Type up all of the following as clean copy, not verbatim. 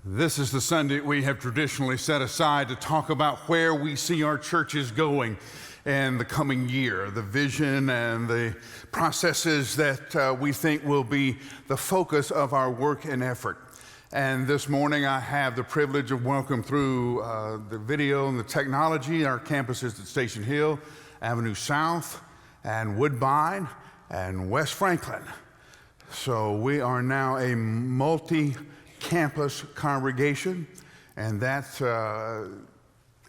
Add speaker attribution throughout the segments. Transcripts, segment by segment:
Speaker 1: This is the Sunday we have traditionally set aside to talk about where we see our churches going in the coming year, the vision and the processes that we think will be the focus of our work and effort. And this morning I have the privilege of welcome through the video and the technology our campuses at Station Hill, Avenue South, and Woodbine, and West Franklin. So we are now a multi-campus congregation, and that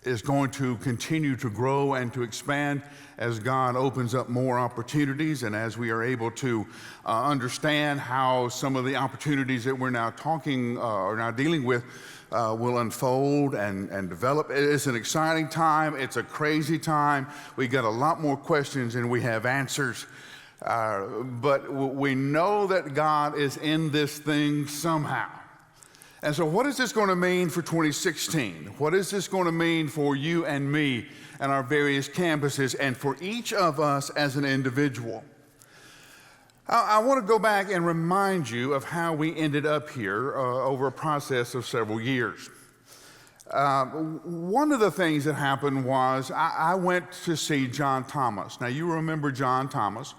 Speaker 1: is going to continue to grow and to expand as God opens up more opportunities and as we are able to understand how some of the opportunities that we're now talking or now dealing with will unfold and develop. It's an exciting time. It's a crazy time. We got a lot more questions than we have answers. But we know that God is in this thing somehow. And so what is this going to mean for 2016? What is this going to mean for you and me and our various campuses and for each of us as an individual? I want to go back and remind you of how we ended up here over a process of several years. One of the things that happened was I went to see John Thomas. Now, you remember John Thomas.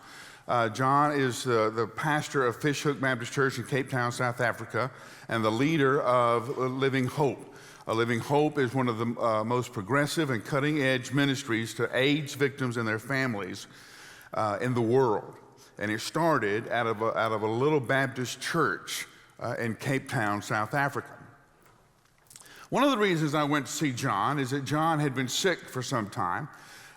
Speaker 1: John is the pastor of Fishhook Baptist Church in Cape Town, South Africa, and the leader of Living Hope. Living Hope is one of the most progressive and cutting-edge ministries to AIDS victims and their families in the world. And it started out of a little Baptist church in Cape Town, South Africa. One of the reasons I went to see John is that John had been sick for some time,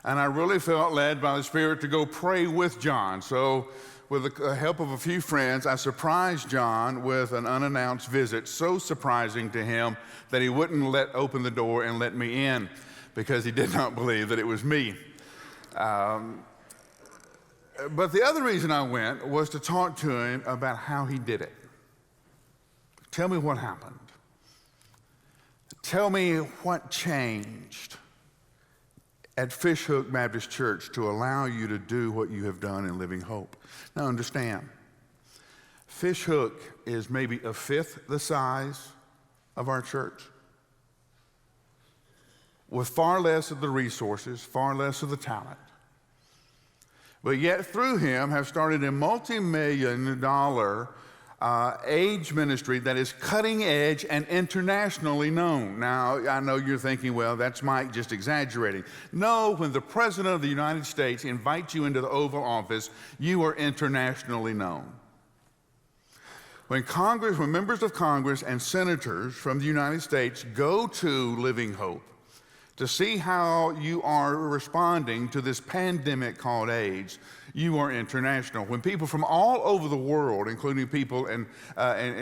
Speaker 1: and I really felt led by the Spirit to go pray with John. So with the help of a few friends, I surprised John with an unannounced visit, so surprising to him that he wouldn't open the door and let me in because he did not believe that it was me. But the other reason I went was to talk to him about how he did it. Tell me what happened. Tell me what changed at Fishhook Baptist Church to allow you to do what you have done in Living Hope. Now understand, Fishhook is maybe a fifth the size of our church, with far less of the resources, far less of the talent. But yet through him have started a multi-million-dollar AIDS ministry that is cutting edge and internationally known. Now, I know you're thinking, well, that's Mike just exaggerating. No, when the President of the United States invites you into the Oval Office, you are internationally known. When members of Congress and senators from the United States go to Living Hope to see how you are responding to this pandemic called AIDS, you are international. When people from all over the world, including people in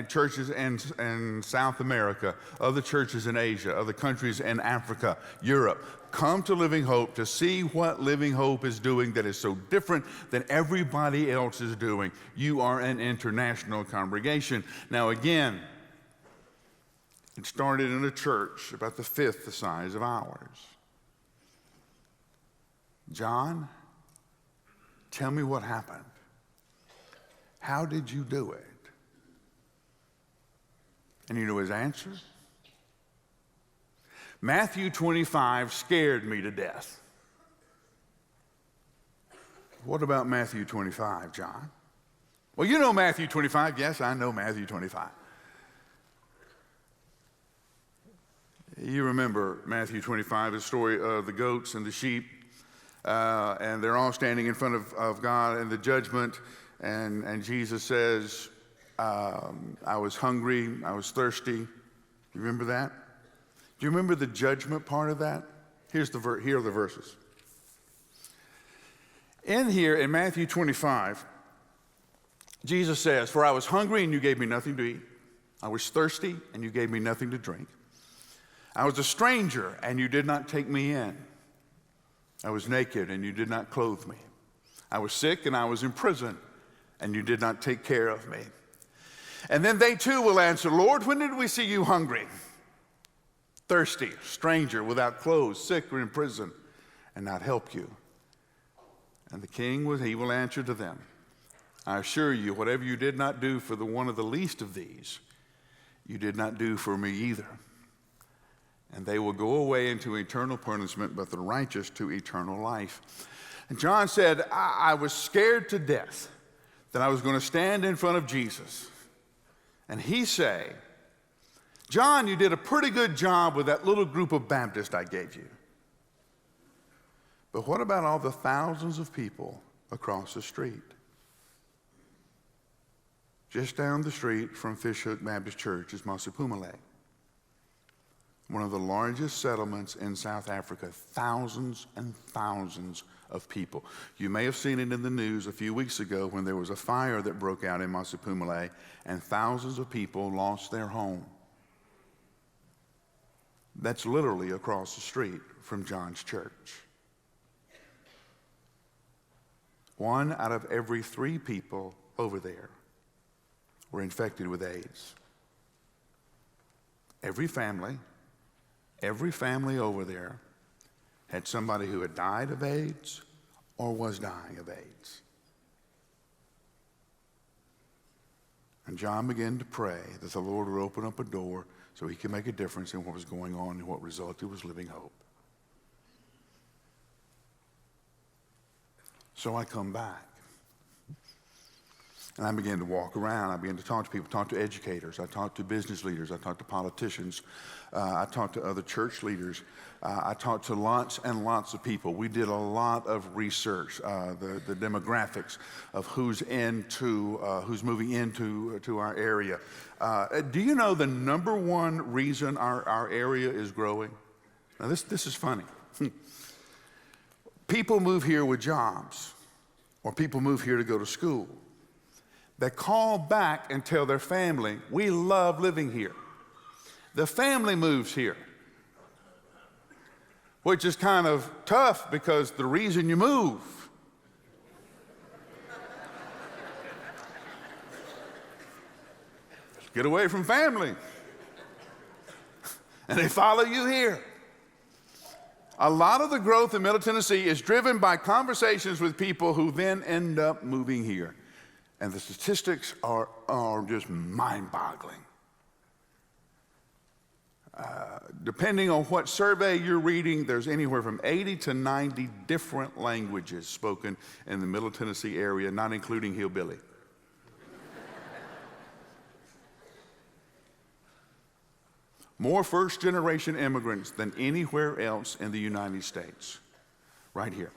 Speaker 1: churches in South America, other churches in Asia, other countries in Africa, Europe, come to Living Hope to see what Living Hope is doing that is so different than everybody else is doing, you are an international congregation. Now again, it started in a church about the fifth the size of ours. John, tell me what happened. How did you do it? And you know his answer? Matthew 25 scared me to death. What about Matthew 25, John? Well, you know Matthew 25. Yes, I know Matthew 25. You remember Matthew 25, the story of the goats and the sheep, and they're all standing in front of God in the judgment, and Jesus says, I was hungry, I was thirsty. You remember that? Do you remember the judgment part of that? Here are the verses. In here, in Matthew 25, Jesus says, for I was hungry and you gave me nothing to eat. I was thirsty and you gave me nothing to drink. I was a stranger, and you did not take me in. I was naked, and you did not clothe me. I was sick, and I was in prison, and you did not take care of me. And then they too will answer, Lord, when did we see you hungry, thirsty, stranger, without clothes, sick, or in prison, and not help you? And the king will answer to them, I assure you, whatever you did not do for one of the least of these, you did not do for me either. And they will go away into eternal punishment, but the righteous to eternal life. And John said, I was scared to death that I was going to stand in front of Jesus. And he say, John, you did a pretty good job with that little group of Baptists I gave you. But what about all the thousands of people across the street? Just down the street from Fishhook Baptist Church is Masipumale, one of the largest settlements in South Africa, thousands and thousands of people. You may have seen it in the news a few weeks ago when there was a fire that broke out in Masipumale and thousands of people lost their home. That's literally across the street from John's church. 1 out of every 3 people over there were infected with AIDS. Every family over there had somebody who had died of AIDS or was dying of AIDS. And John began to pray that the Lord would open up a door so he could make a difference in what was going on and what resulted was living hope. So I come back. And I began to walk around. I began to talk to people, talk to educators. I talked to business leaders. I talked to politicians. I talked to other church leaders. I talked to lots and lots of people. We did a lot of research, the demographics of who's moving into our area. Do you know the number one reason our area is growing? Now this is funny. People move here with jobs, or people move here to go to school. They call back and tell their family, we love living here. The family moves here, which is kind of tough because the reason you move. Get away from family. And they follow you here. A lot of the growth in Middle Tennessee is driven by conversations with people who then end up moving here. And the statistics are just mind-boggling. Depending on what survey you're reading, there's anywhere from 80 to 90 different languages spoken in the Middle Tennessee area, not including hillbilly. More first-generation immigrants than anywhere else in the United States, right here.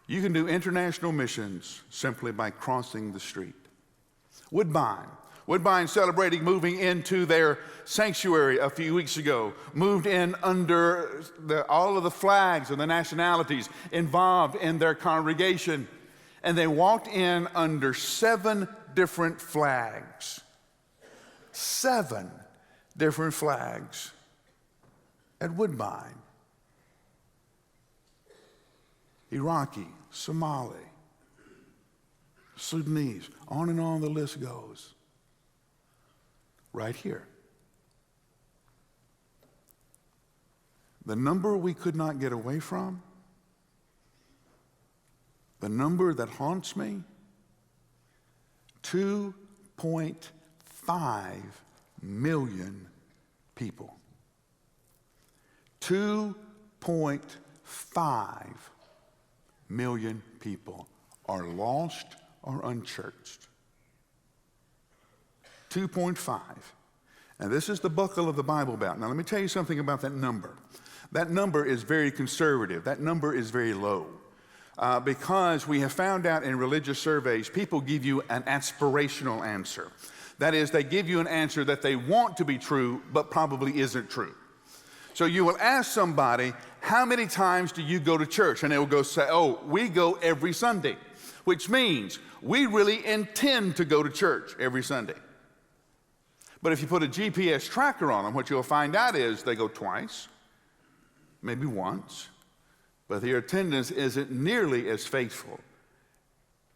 Speaker 1: You can do international missions simply by crossing the street. Woodbine celebrating moving into their sanctuary a few weeks ago, moved in under all of the flags and the nationalities involved in their congregation, and they walked in under 7 different flags. 7 different flags at Woodbine. Iraqi, Somali, Sudanese, on and on the list goes. Right here. The number we could not get away from, the number that haunts me, 2.5 million people. 2.5 million people are lost or unchurched. 2.5. And this is the buckle of the Bible Belt. Now let me tell you something about that number. That number is very conservative. That number is very low. Because we have found out in religious surveys, people give you an aspirational answer. That is, they give you an answer that they want to be true, but probably isn't true. So you will ask somebody, how many times do you go to church? And they will go say, oh, we go every Sunday, which means we really intend to go to church every Sunday. But if you put a GPS tracker on them, what you'll find out is they go twice, maybe once, but their attendance isn't nearly as faithful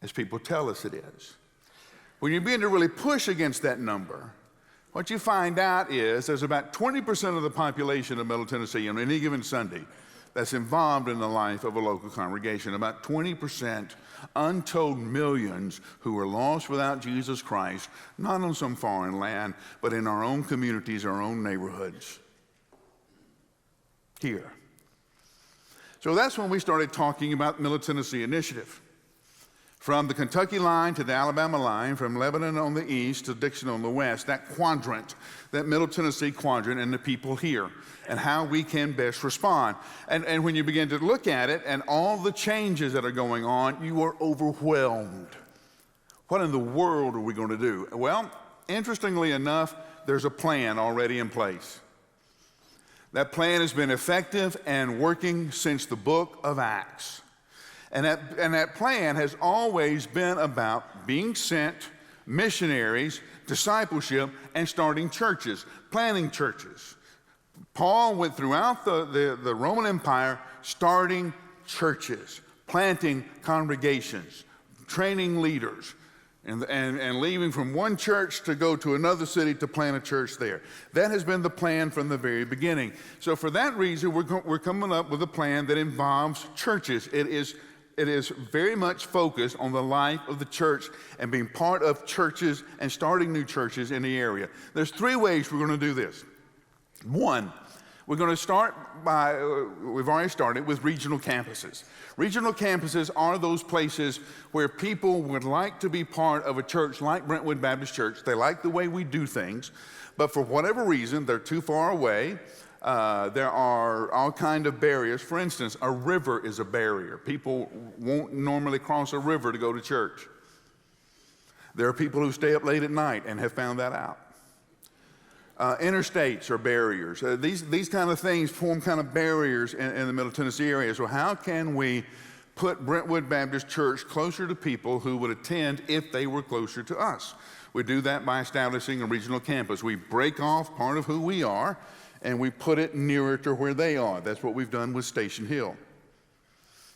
Speaker 1: as people tell us it is. When you begin to really push against that number, what you find out is there's about 20% of the population of Middle Tennessee on any given Sunday that's involved in the life of a local congregation. About 20%, untold millions who are lost without Jesus Christ, not on some foreign land, but in our own communities, our own neighborhoods. Here. So that's when we started talking about Middle Tennessee Initiative. From the Kentucky line to the Alabama line, from Lebanon on the east to Dixon on the west, that quadrant, that Middle Tennessee quadrant, and the people here, and how we can best respond. And when you begin to look at it and all the changes that are going on, you are overwhelmed. What in the world are we going to do? Well, interestingly enough, there's a plan already in place. That plan has been effective and working since the book of Acts. And that plan has always been about being sent, missionaries, discipleship, and starting churches, planting churches. Paul went throughout the Roman Empire starting churches, planting congregations, training leaders, and leaving from one church to go to another city to plant a church there. That has been the plan from the very beginning. So for that reason, we're coming up with a plan that involves churches. It is very much focused on the life of the church and being part of churches and starting new churches in the area. There's three ways we're going to do this. One, we're going to start we've already started with regional campuses. Regional campuses are those places where people would like to be part of a church like Brentwood Baptist Church. They like the way we do things, but for whatever reason, they're too far away. There are all kinds of barriers. For instance, a river is a barrier. People won't normally cross a river to go to church. There are people who stay up late at night and have found that out. Interstates are barriers. These kind of things form kind of barriers in the Middle Tennessee area. So how can we put Brentwood Baptist Church closer to people who would attend if they were closer to us? We do that by establishing a regional campus. We break off part of who we are and we put it nearer to where they are. That's what we've done with Station Hill.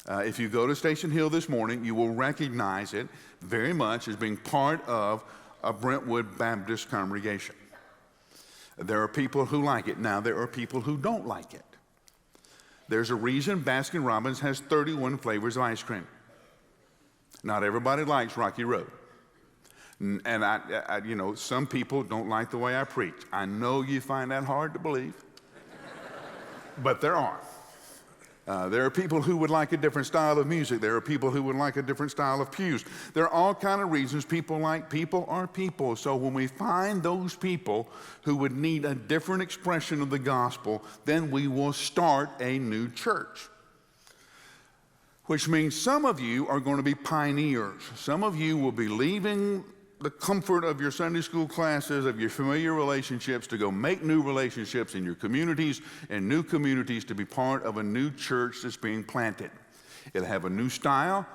Speaker 1: If you go to Station Hill this morning, you will recognize it very much as being part of a Brentwood Baptist congregation. There are people who like it. Now, there are people who don't like it. There's a reason Baskin-Robbins has 31 flavors of ice cream. Not everybody likes Rocky Road. And I some people don't like the way I preach. I know you find that hard to believe, but there are. There are people who would like a different style of music. There are people who would like a different style of pews. There are all kinds of reasons people like people are people. So when we find those people who would need a different expression of the gospel, then we will start a new church. Which means some of you are going to be pioneers. Some of you will be leaving the comfort of your Sunday school classes, of your familiar relationships, to go make new relationships in your communities and new communities to be part of a new church that's being planted. It'll have a new style.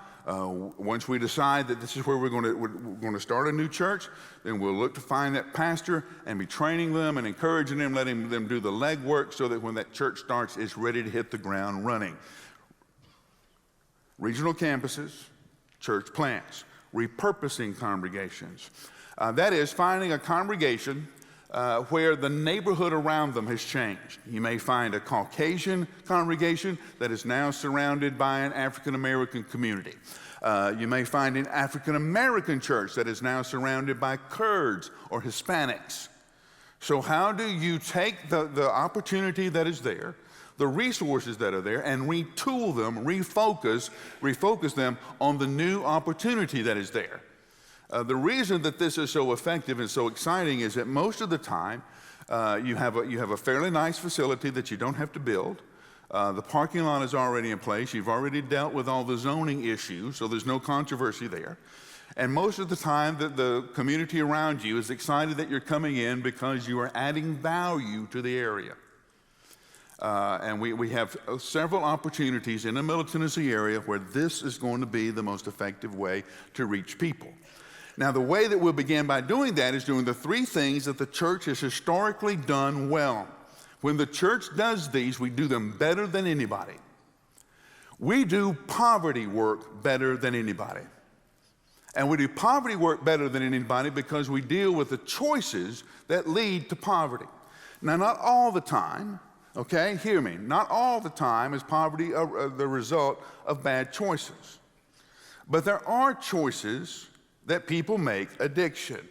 Speaker 1: Once we decide that this is where we're going to start a new church, then we'll look to find that pastor and be training them and encouraging them, letting them do the legwork so that when that church starts, it's ready to hit the ground running. Regional campuses, church plants. Repurposing congregations. That is finding a congregation where the neighborhood around them has changed. You may find a Caucasian congregation that is now surrounded by an African American community. You may find an African American church that is now surrounded by Kurds or Hispanics. So how do you take the opportunity that is there, the resources that are there, and retool them, refocus them on the new opportunity that is there? The reason that this is so effective and so exciting is that most of the time you have a fairly nice facility that you don't have to build. The parking lot is already in place. You've already dealt with all the zoning issues, so there's no controversy there. And most of the time, the community around you is excited that you're coming in because you are adding value to the area. And we have several opportunities in the Middle Tennessee area where this is going to be the most effective way to reach people. Now, the way that we'll begin by doing that is doing the three things that the church has historically done well. When the church does these, we do them better than anybody. We do poverty work better than anybody. And we do poverty work better than anybody because we deal with the choices that lead to poverty. Now, not all the time, Okay, hear me. Not all the time is poverty the result of bad choices. But there are choices that people make, addiction,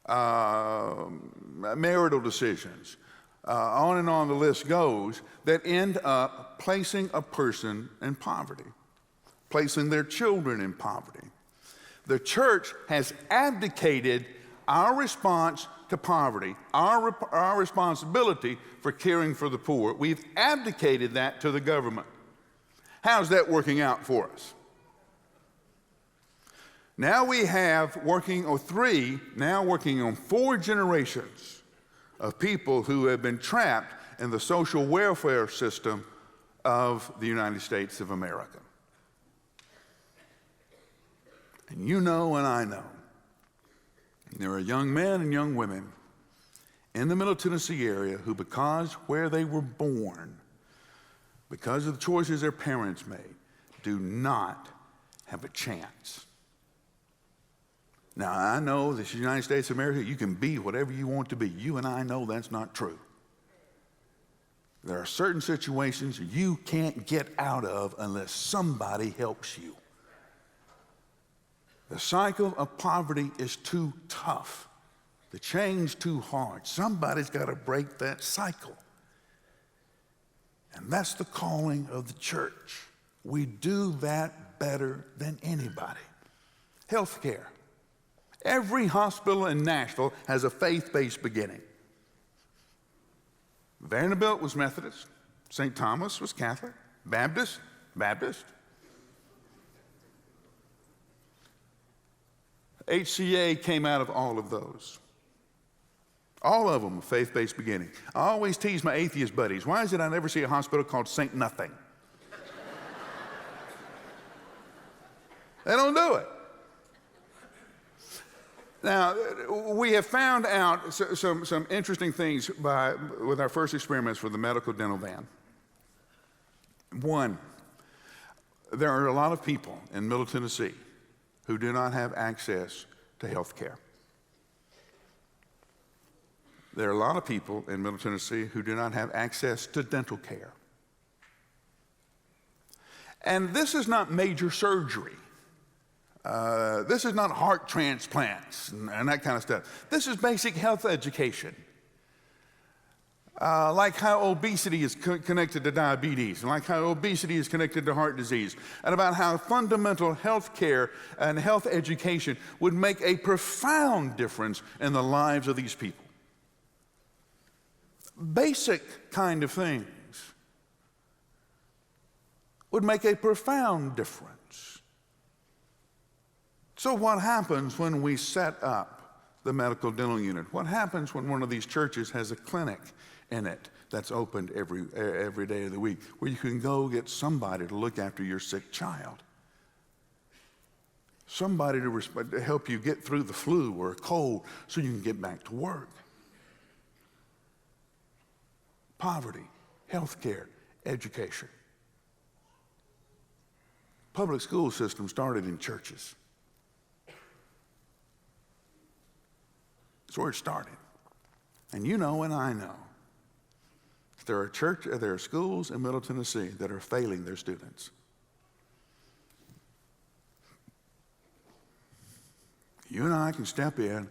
Speaker 1: marital decisions, on and on the list goes, that end up placing a person in poverty, placing their children in poverty. The church has abdicated our response to poverty, our responsibility for caring for the poor. We've abdicated that to the government. How's that working out for us? Now we have working on 4 generations of people who have been trapped in the social welfare system of the United States of America. And you know and I know, there are young men and young women in the Middle Tennessee area who, because where they were born, because of the choices their parents made, do not have a chance. Now, I know this is the United States of America. You can be whatever you want to be. You and I know that's not true. There are certain situations you can't get out of unless somebody helps you. The cycle of poverty is too tough. The chain's too hard. Somebody's got to break that cycle. And that's the calling of the church. We do that better than anybody. Healthcare. Every hospital in Nashville has a faith-based beginning. Vanderbilt was Methodist. St. Thomas was Catholic. Baptist. HCA came out of all of those. All of them a faith-based beginning. I always tease my atheist buddies, why is it I never see a hospital called Saint Nothing? They don't do it. Now, we have found out some interesting things with our first experiments with the medical dental van. One, there are a lot of people in Middle Tennessee who do not have access to health care. There are a lot of people in Middle Tennessee who do not have access to dental care. And this is not major surgery. This is not heart transplants and that kind of stuff. This is basic health education. Like how obesity is connected to diabetes, and like how obesity is connected to heart disease, and about how fundamental health care and health education would make a profound difference in the lives of these people. Basic kind of things would make a profound difference. So what happens when we set up the medical dental unit? What happens when one of these churches has a clinic in it that's opened every day of the week, where you can go get somebody to look after your sick child? Somebody to help you get through the flu or a cold so you can get back to work. Poverty, health care, education. Public school system started in churches. That's where it started. And you know and I know there are schools in Middle Tennessee that are failing their students. You and I can step in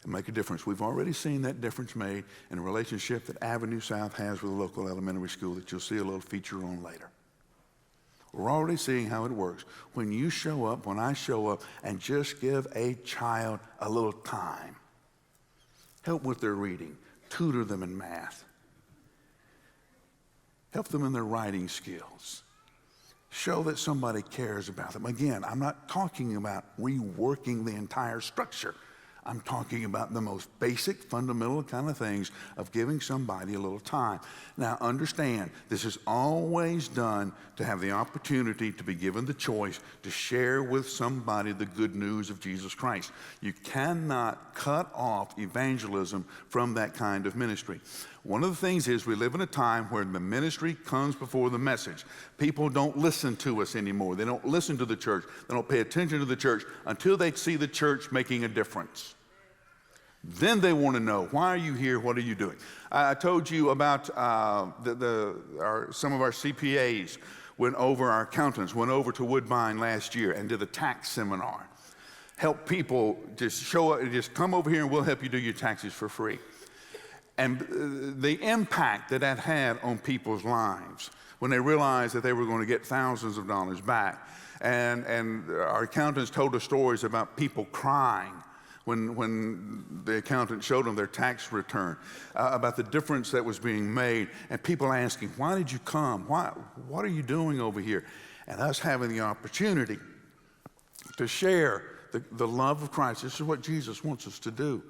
Speaker 1: and make a difference. We've already seen that difference made in a relationship that Avenue South has with a local elementary school that you'll see a little feature on later. We're already seeing how it works. When you show up, when I show up, and just give a child a little time. Help with their reading, tutor them in math, help them in their writing skills, show that somebody cares about them. Again, I'm not talking about reworking the entire structure. I'm talking about the most basic, fundamental kind of things of giving somebody a little time. Now, understand, this is always done to have the opportunity to be given the choice to share with somebody the good news of Jesus Christ. You cannot cut off evangelism from that kind of ministry. One of the things is we live in a time where the ministry comes before the message. People don't listen to us anymore. They don't listen to the church. They don't pay attention to the church until they see the church making a difference. Then they want to know, why are you here? What are you doing? I told you about some of our CPAs our accountants went over to Woodbine last year and did a tax seminar. Help people just show up, just come over here and we'll help you do your taxes for free. And the impact that had on people's lives when they realized that they were going to get thousands of dollars back. And our accountants told us stories about people crying when the accountant showed them their tax return, about the difference that was being made, and people asking, why did you come? What are you doing over here? And us having the opportunity to share the love of Christ. This is what Jesus wants us to do.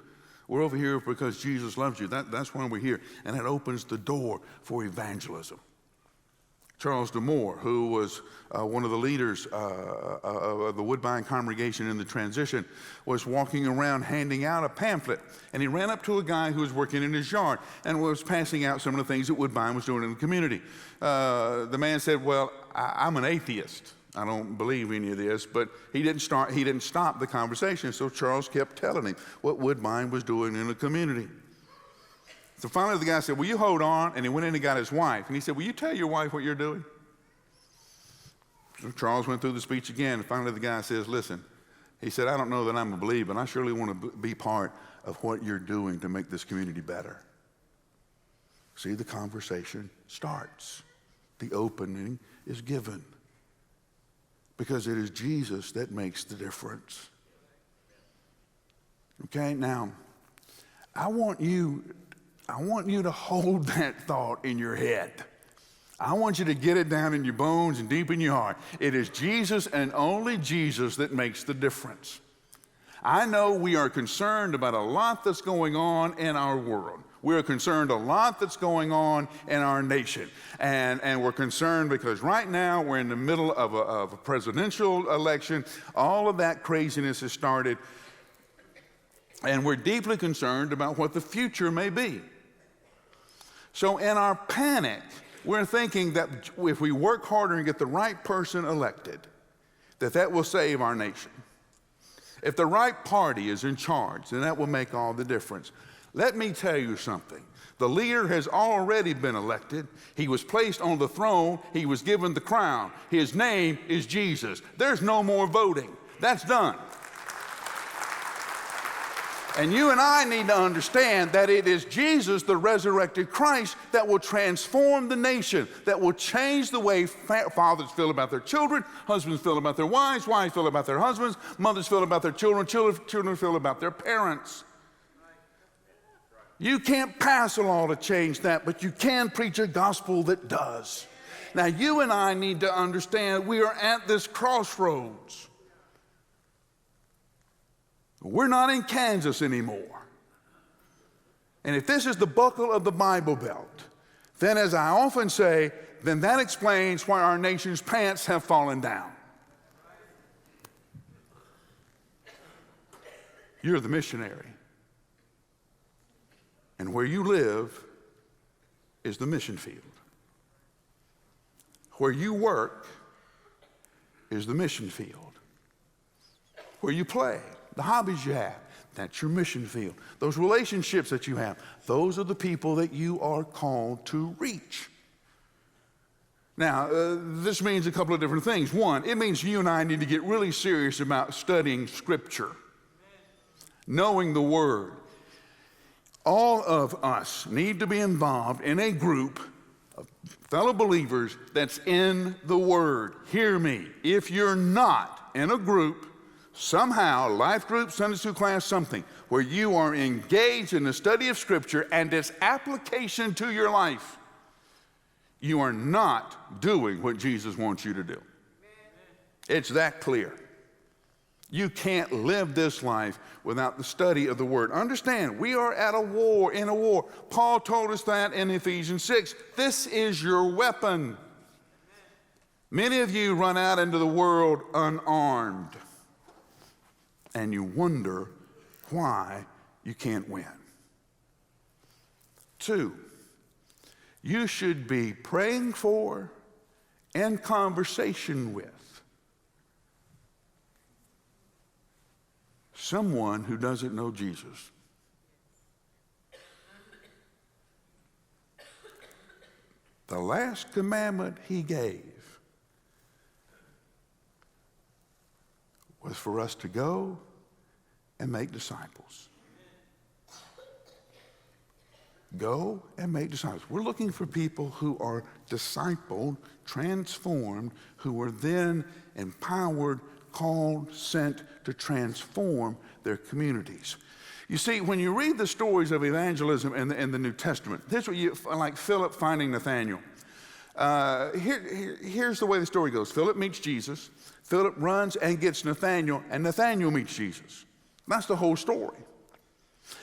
Speaker 1: We're over here because Jesus loves you. That's why we're here. And it opens the door for evangelism. Charles DeMoore, who was one of the leaders of the Woodbine congregation in the transition, was walking around handing out a pamphlet. And he ran up to a guy who was working in his yard and was passing out some of the things that Woodbine was doing in the community. The man said, well, I'm an atheist. I don't believe any of this, but he didn't stop the conversation. So Charles kept telling him what Woodbine was doing in the community. So finally the guy said, will you hold on? And he went in and got his wife. And he said, will you tell your wife what you're doing? So Charles went through the speech again. And finally the guy says, listen, he said, I don't know that I'm a believer, but I surely want to be part of what you're doing to make this community better. See, the conversation starts. The opening is given. Because it is Jesus that makes the difference. Okay, now, I want you to hold that thought in your head. I want you to get it down in your bones and deep in your heart. It is Jesus and only Jesus that makes the difference. I know we are concerned about a lot that's going on in our world. We're concerned a lot that's going on in our nation. And we're concerned because right now we're in the middle of a presidential election. All of that craziness has started. And we're deeply concerned about what the future may be. So in our panic, we're thinking that if we work harder and get the right person elected, that will save our nation. If the right party is in charge, then that will make all the difference. Let me tell you something. The leader has already been elected. He was placed on the throne. He was given the crown. His name is Jesus. There's no more voting. That's done. And you and I need to understand that it is Jesus, the resurrected Christ, that will transform the nation, that will change the way fathers feel about their children, husbands feel about their wives feel about their husbands, mothers feel about their children, children feel about their parents. You can't pass a law to change that, but you can preach a gospel that does. Now, you and I need to understand we are at this crossroads. We're not in Kansas anymore. And if this is the buckle of the Bible Belt, then as I often say, then that explains why our nation's pants have fallen down. You're the missionary. And where you live is the mission field. Where you work is the mission field. Where you play, the hobbies you have, that's your mission field. Those relationships that you have, those are the people that you are called to reach. Now, this means a couple of different things. One, it means you and I need to get really serious about studying Scripture, knowing the Word. All of us need to be involved in a group of fellow believers that's in the Word. Hear me. If you're not in a group, somehow, life group, Sunday school class, something, where you are engaged in the study of Scripture and its application to your life, you are not doing what Jesus wants you to do. It's that clear. You can't live this life without the study of the Word. Understand, we are at a war, in a war. Paul told us that in Ephesians 6. This is your weapon. Many of you run out into the world unarmed, and you wonder why you can't win. 2, you should be praying for and conversation with someone who doesn't know Jesus. the last commandment he gave was for us to go and make disciples. Go and make disciples. We're looking for people who are discipled, transformed, who are then empowered, called, sent to transform their communities. You see, when you read the stories of evangelism in the New Testament, this is what you, like Philip finding Nathanael. Here's the way the story goes. Philip meets Jesus. Philip runs and gets Nathanael, and Nathanael meets Jesus. That's the whole story.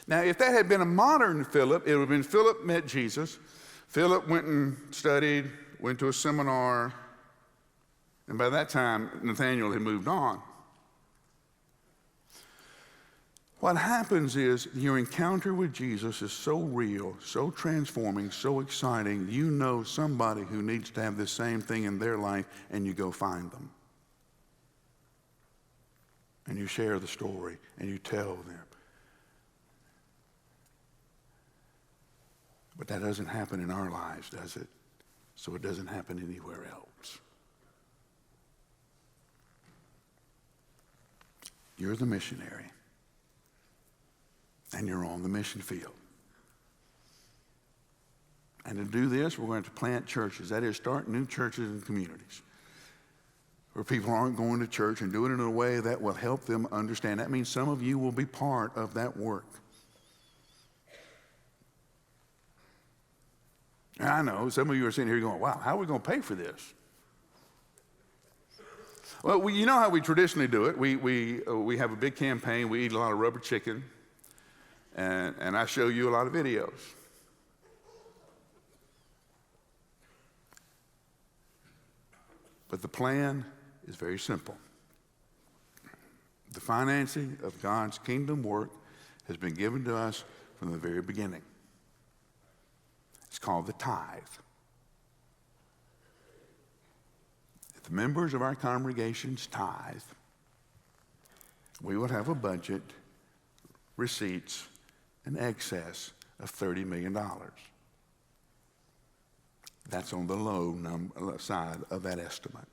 Speaker 1: Now, if that had been a modern Philip, it would have been Philip met Jesus. Philip went and studied, went to a seminar, and by that time, Nathanael had moved on. What happens is your encounter with Jesus is so real, so transforming, so exciting. You know somebody who needs to have the same thing in their life, and you go find them. And you share the story, and you tell them. But that doesn't happen in our lives, does it? So it doesn't happen anywhere else. You're the missionary. And you're on the mission field. And to do this, we're going to plant churches. That is, start new churches and communities where people aren't going to church and doing it in a way that will help them understand. That means some of you will be part of that work. And I know some of you are sitting here going, wow, how are we going to pay for this? Well, you know how we traditionally do it. We have a big campaign. We eat a lot of rubber chicken. And I show you a lot of videos. But the plan is very simple. The financing of God's kingdom work has been given to us from the very beginning. It's called the tithe. If the members of our congregations tithe, we would have a budget, receipts, in excess of $30 million. That's on the low side of that estimate.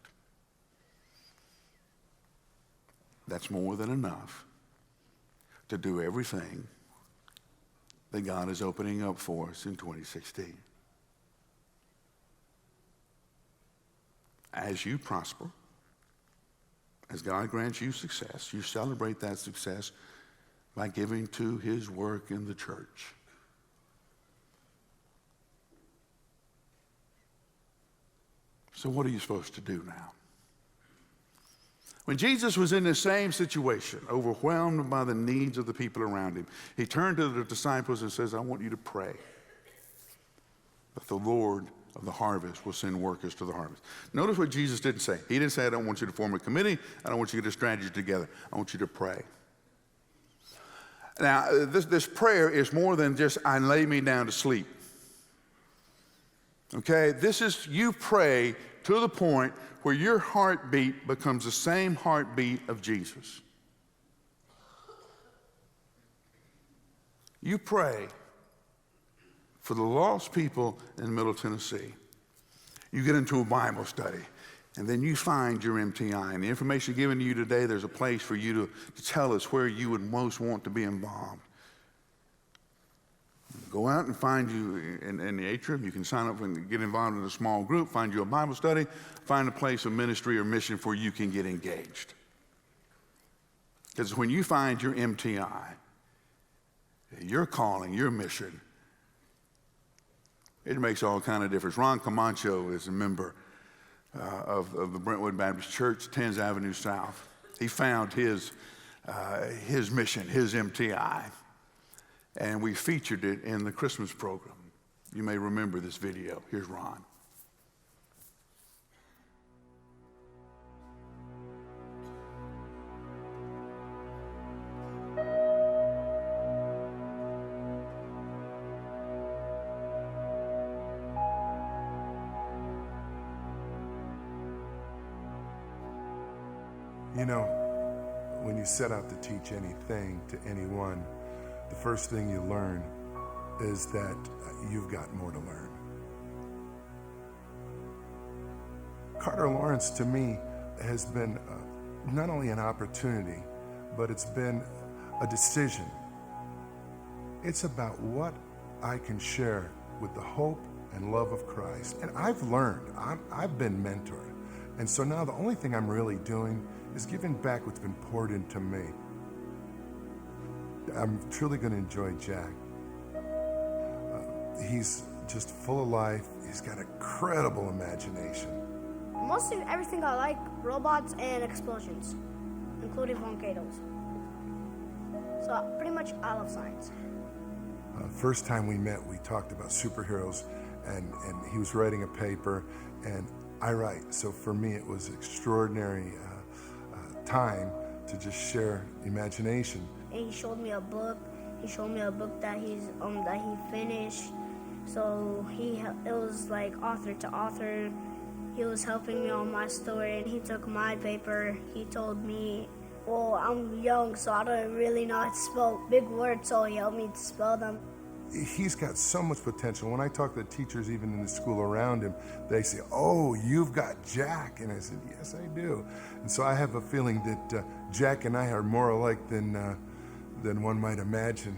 Speaker 1: That's more than enough to do everything that God is opening up for us in 2016. As you prosper, as God grants you success, you celebrate that success by giving to his work in the church. So what are you supposed to do now? When Jesus was in the same situation, overwhelmed by the needs of the people around him, he turned to the disciples and says, I want you to pray that the Lord of the harvest will send workers to the harvest. Notice what Jesus didn't say. He didn't say, I don't want you to form a committee. I don't want you to get a strategy together. I want you to pray. Now, this prayer is more than just, I lay me down to sleep. Okay? This is, you pray to the point where your heartbeat becomes the same heartbeat of Jesus. You pray for the lost people in Middle Tennessee. You get into a Bible study. And then you find your MTI. And the information given to you today, there's a place for you to tell us where you would most want to be involved. Go out and find you in the atrium. You can sign up and get involved in a small group, find you a Bible study, find a place of ministry or mission where you can get engaged. Because when you find your MTI, your calling, your mission, it makes all kind of difference. Ron Camacho is a member of the Brentwood Baptist Church, 10th Avenue South. He found his mission, his MTI, and we featured it in the Christmas program. You may remember this video. Here's Ron.
Speaker 2: You know, when you set out to teach anything to anyone, the first thing you learn is that you've got more to learn. Carter Lawrence, to me, has been not only an opportunity, but it's been a decision. It's about what I can share with the hope and love of Christ. And I've learned, I've been mentored. And so now the only thing I'm really doing is giving back what's been poured into me. I'm truly going to enjoy Jack. He's just full of life. He's got an incredible imagination.
Speaker 3: Mostly everything I like, robots and explosions, including volcanoes. So pretty much I love science.
Speaker 2: First time we met, we talked about superheroes, and he was writing a paper, and I write. So for me, it was extraordinary time to just share imagination.
Speaker 3: And he showed me a book. He showed me a book that he finished. So it was like author to author. He was helping me on my story, and he took my paper. He told me, well, I'm young, so I don't really know how to spell big words, so he helped me to spell them.
Speaker 2: He's got so much potential. When I talk to the teachers, even in the school around him, they say, oh, you've got Jack. And I said, yes, I do. And so I have a feeling that Jack and I are more alike than one might imagine.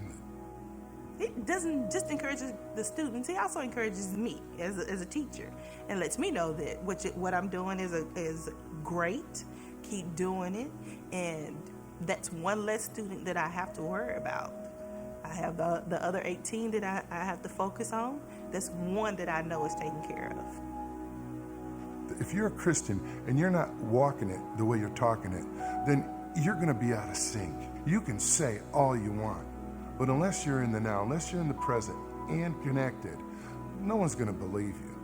Speaker 4: It doesn't just encourage the students, he also encourages me as a teacher and lets me know that what I'm doing is great. Keep doing it, and that's one less student that I have to worry about. I have the other 18 that I have to focus on. That's one that I know is taken care of.
Speaker 2: If you're a Christian and you're not walking it the way you're talking it, then you're going to be out of sync. You can say all you want, but unless you're in the now, unless you're in the present and connected, no one's going to believe you.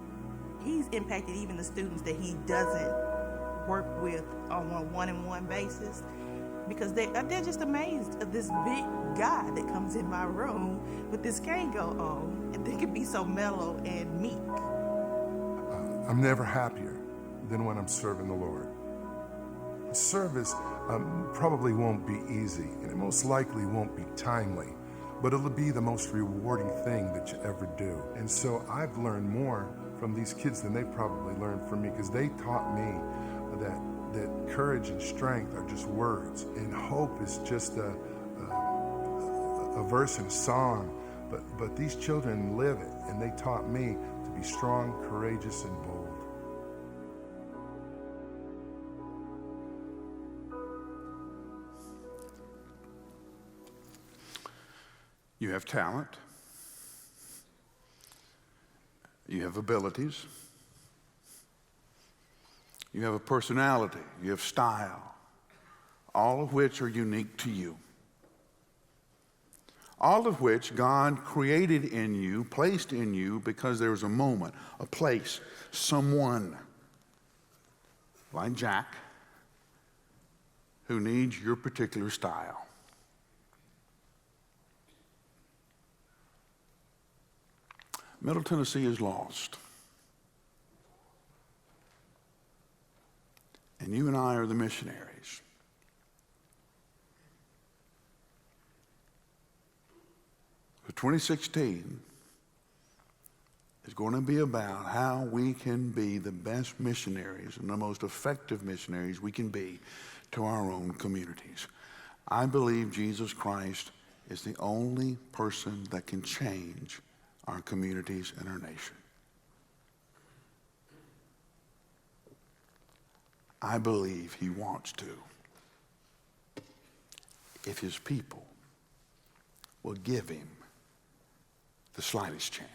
Speaker 4: He's impacted even the students that he doesn't work with on a one-on-one basis, because they're just amazed of this big guy that comes in my room with this Kango on, and they can be so mellow and meek.
Speaker 2: I'm never happier than when I'm serving the Lord. Service probably won't be easy, and it most likely won't be timely, but it'll be the most rewarding thing that you ever do. And so I've learned more from these kids than they probably learned from me, because they taught me that courage and strength are just words, and hope is just a verse in a song. But these children live it, and they taught me to be strong, courageous, and bold.
Speaker 1: You have talent. You have abilities. You have a personality. You have style, all of which are unique to you. All of which God created in you, placed in you, because there was a moment, a place, someone like Jack who needs your particular style. Middle Tennessee is lost. And you and I are the missionaries. For 2016 is going to be about how we can be the best missionaries and the most effective missionaries we can be to our own communities. I believe Jesus Christ is the only person that can change our communities and our nation. I believe he wants to, if his people will give him the slightest chance.